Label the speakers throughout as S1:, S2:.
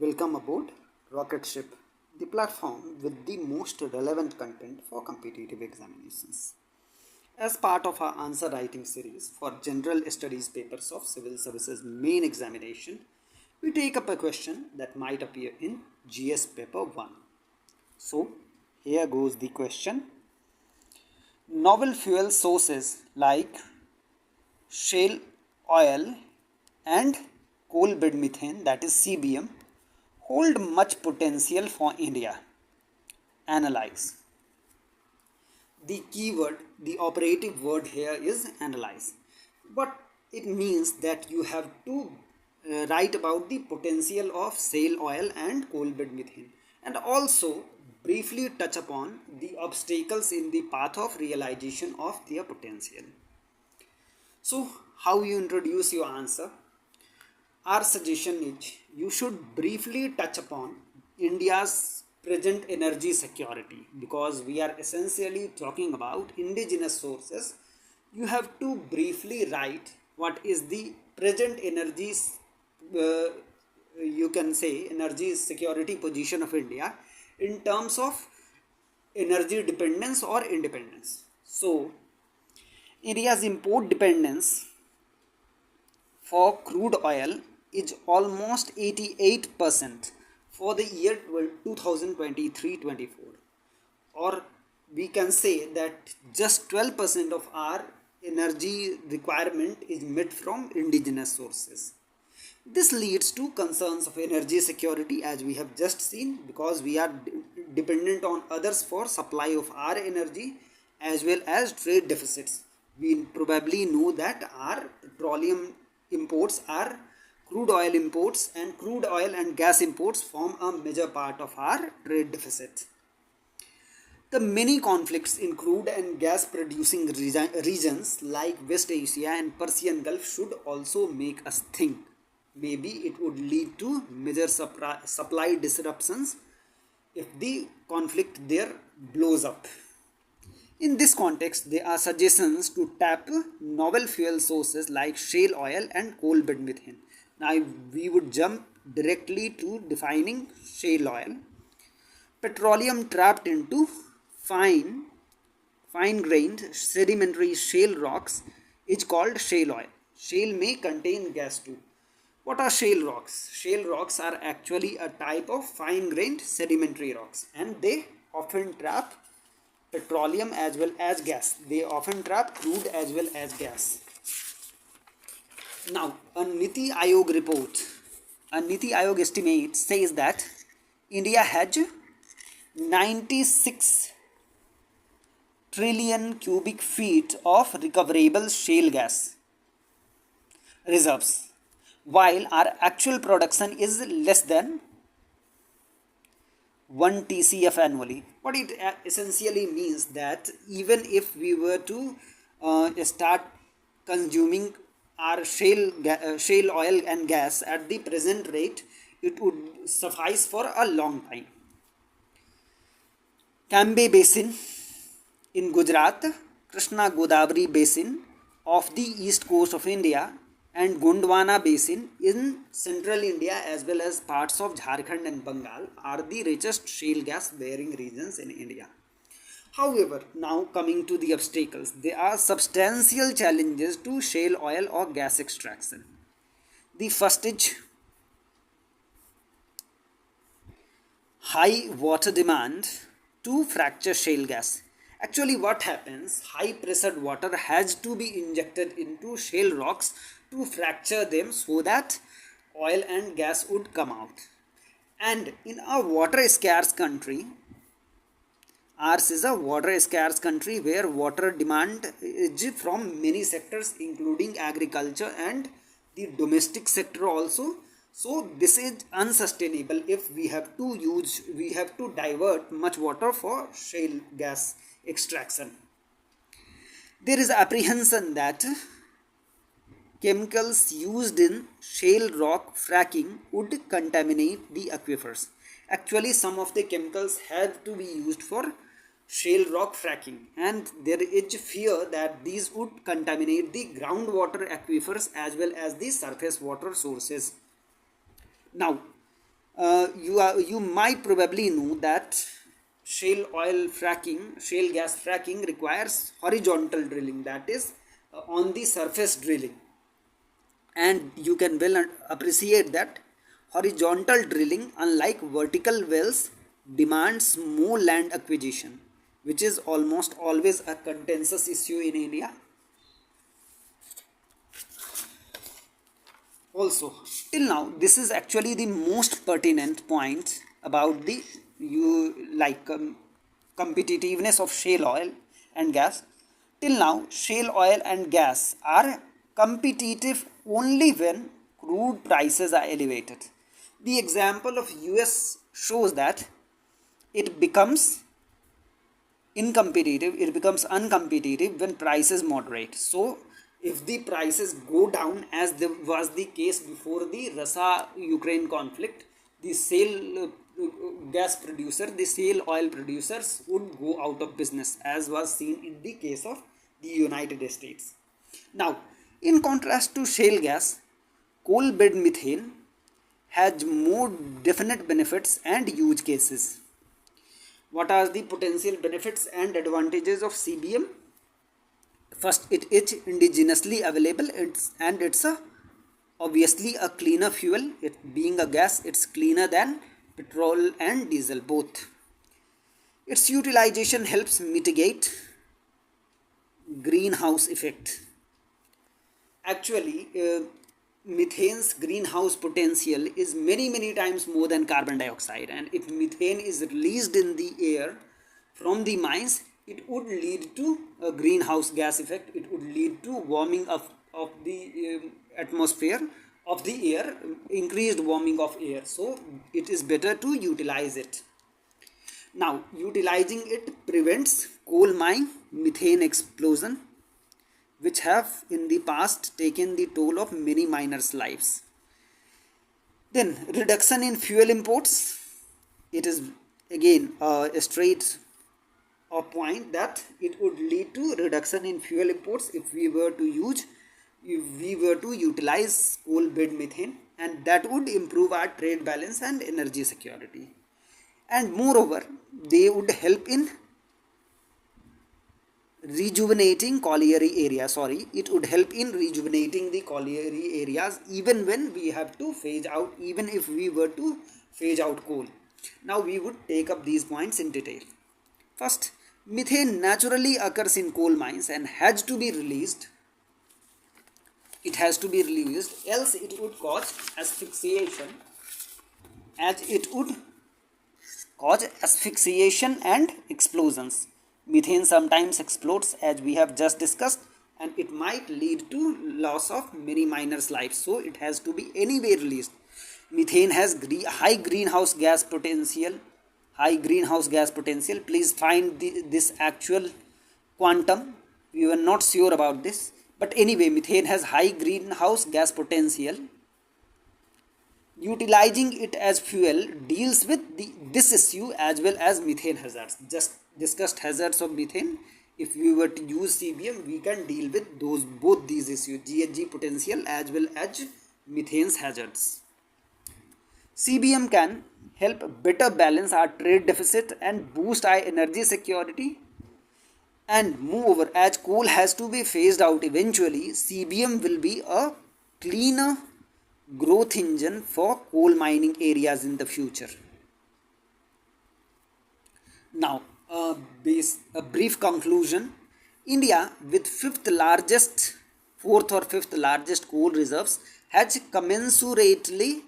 S1: Welcome aboard Rocket Ship, the platform with the most relevant content for competitive examinations. As part of our answer writing series for general studies papers of civil services main examination, we take up a question that might appear in GS paper 1. So, here goes the question. Novel fuel sources like shale oil and coal bed methane, that is CBM, hold much potential for India. Analyze. The keyword, the operative word here is analyze. But it means that you have to write about the potential of shale oil and coal bed methane, and also briefly touch upon the obstacles in the path of realization of their potential. So, how you introduce your answer? Our suggestion is you should briefly touch upon India's present energy security, because we are essentially talking about indigenous sources. You have to briefly write what is the present energy, you can say energy security position of India in terms of energy dependence or independence. So, India's import dependence for crude oil is almost 88% for the year 2023-24, or we can say that just 12% of our energy requirement is met from indigenous sources. This leads to concerns of energy security, as we have just seen, because we are dependent on others for supply of our energy, as well as trade deficits. We probably know that our petroleum imports, are crude oil imports, and crude oil and gas imports form a major part of our trade deficit. The many conflicts in crude and gas producing regions like West Asia and Persian Gulf should also make us think. Maybe it would lead to major supply disruptions if the conflict there blows up. In this context, there are suggestions to tap novel fuel sources like shale oil and coal bed methane. Now, we would jump directly to defining shale oil. Petroleum trapped into fine-grained sedimentary shale rocks is called shale oil. Shale may contain gas too. What are shale rocks? Shale rocks are actually a type of fine-grained sedimentary rocks, and they often trap petroleum as well as gas. They often trap crude as well as gas. Now, a Niti Aayog report, a Niti Aayog estimate says that India has 96 trillion cubic feet of recoverable shale gas reserves, while our actual production is less than 1 TCF annually. What it essentially means that even if we were to start consuming our shale oil and gas at the present rate, it would suffice for a long time. Cambay Basin in Gujarat, Krishna Godavari Basin of the east coast of India, and Gondwana Basin in central India as well as parts of Jharkhand and Bengal are the richest shale gas bearing regions in India. However, now coming to the obstacles, there are substantial challenges to shale oil or gas extraction. The first is high water demand to fracture shale gas. Actually, what happens, high pressured water has to be injected into shale rocks to fracture them so that oil and gas would come out. And in a water scarce country, ours is a water scarce country where water demand is from many sectors, including agriculture and the domestic sector also. So this is unsustainable if we have to divert much water for shale gas extraction. There is apprehension that chemicals used in shale rock fracking would contaminate the aquifers. Actually, some of the chemicals have to be used for shale rock fracking, and there is fear that these would contaminate the groundwater aquifers as well as the surface water sources. Now, You might probably know that shale gas fracking requires horizontal drilling, that is, on the surface drilling. And you can well appreciate that horizontal drilling, unlike vertical wells, demands more land acquisition, which is almost always a contentious issue in India. Also, till now, this is actually the most pertinent point about the you like competitiveness of shale oil and gas. Till now, shale oil and gas are competitive only when crude prices are elevated. The example of US shows that it becomes it becomes uncompetitive when prices moderate. So if the prices go down, as was the case before the Russia Ukraine conflict, the shale oil producers would go out of business, as was seen in the case of the United States. Now, in contrast to shale gas, coal bed methane has more definite benefits and use cases. What are the potential benefits and advantages of CBM? First, it is indigenously available, it's obviously a cleaner fuel. It being a gas, it's cleaner than petrol and diesel both. Its utilization helps mitigate greenhouse effect. Actually, methane's greenhouse potential is many times more than carbon dioxide, and if methane is released in the air from the mines, it would lead to a greenhouse gas effect. It would lead to warming of the atmosphere of the air, increased warming of air. So it is better to utilize it. Now, utilizing it prevents coal mine methane explosion, which have in the past taken the toll of many miners' lives. Then, reduction in fuel imports. It is again a straight point that it would lead to reduction in fuel imports if we were to utilize coal bed methane, and that would improve our trade balance and energy security. And moreover, they would help in rejuvenating colliery areas. It would help in rejuvenating the colliery areas even when we have to phase out, even if we were to phase out coal. Now we would take up these points in detail. First, methane naturally occurs in coal mines and has to be released. It has to be released, else it would cause asphyxiation, and explosions. Methane sometimes explodes, as we have just discussed, and it might lead to loss of many miners' lives. So it has to be anyway released. Methane has high greenhouse gas potential. Please find this actual quantum. We were not sure about this, but anyway, methane has high greenhouse gas potential. Utilizing it as fuel deals with this issue as well as methane hazards. Just discussed hazards of methane. If we were to use CBM, we can deal with both these issues, GHG potential as well as methane's hazards. CBM can help better balance our trade deficit and boost our energy security. And moreover, as coal has to be phased out eventually, CBM will be a cleaner growth engine for coal mining areas in the future. Now, a brief conclusion. India, with fourth or fifth largest coal reserves, has commensurately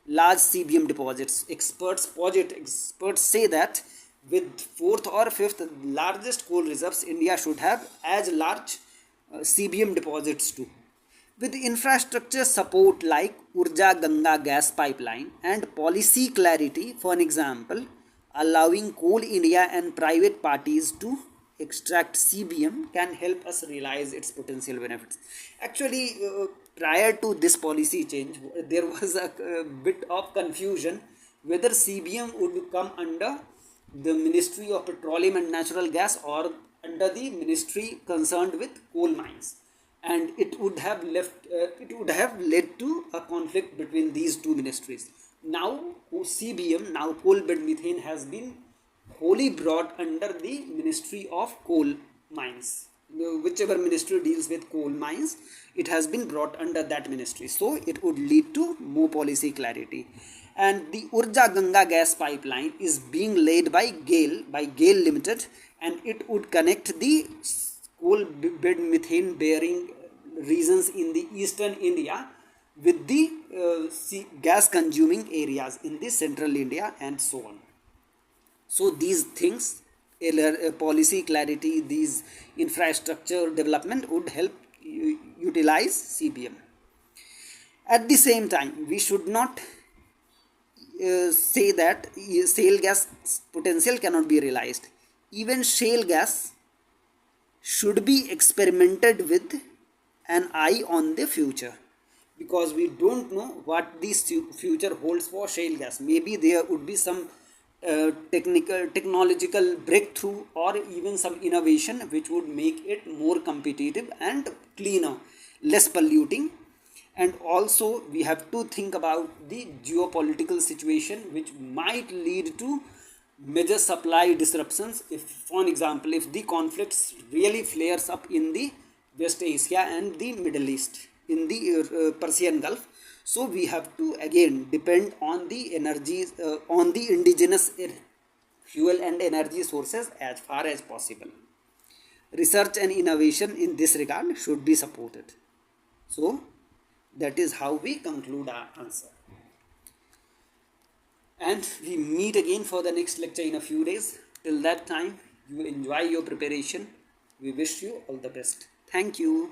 S1: large CBM deposits. Experts say that with fourth or fifth largest coal reserves, India should have as large CBM deposits too. With infrastructure support like Urja Ganga gas pipeline and policy clarity, for an example, allowing Coal India and private parties to extract CBM can help us realize its potential benefits. Actually, prior to this policy change, there was a bit of confusion whether CBM would come under the Ministry of Petroleum and Natural Gas or under the ministry concerned with coal mines, and it would have led to a conflict between these two ministries. Now CBM, now coal bed methane, has been wholly brought under the Ministry of Coal Mines. Whichever ministry deals with coal mines, it has been brought under that ministry. So it would lead to more policy clarity. And the Urja Ganga gas pipeline is being laid by GAIL Limited, and it would connect the coal bed methane bearing regions in the eastern India with the gas consuming areas in the central India and so on. So these things, policy clarity, these infrastructure development would help utilize CBM. At the same time, we should not say that shale gas potential cannot be realized. Even shale gas should be experimented with an eye on the future, because we don't know what this future holds for shale gas. Maybe there would be some technological breakthrough or even some innovation which would make it more competitive and cleaner, less polluting. And also we have to think about the geopolitical situation, which might lead to major supply disruptions. If, for example, if the conflicts really flares up in the West Asia and the Middle East, in the Persian Gulf, so we have to again depend on the energies, on the indigenous fuel and energy sources as far as possible. Research and innovation in this regard should be supported. So that is how we conclude our answer. And we meet again for the next lecture in a few days. Till that time, you enjoy your preparation. We wish you all the best. Thank you.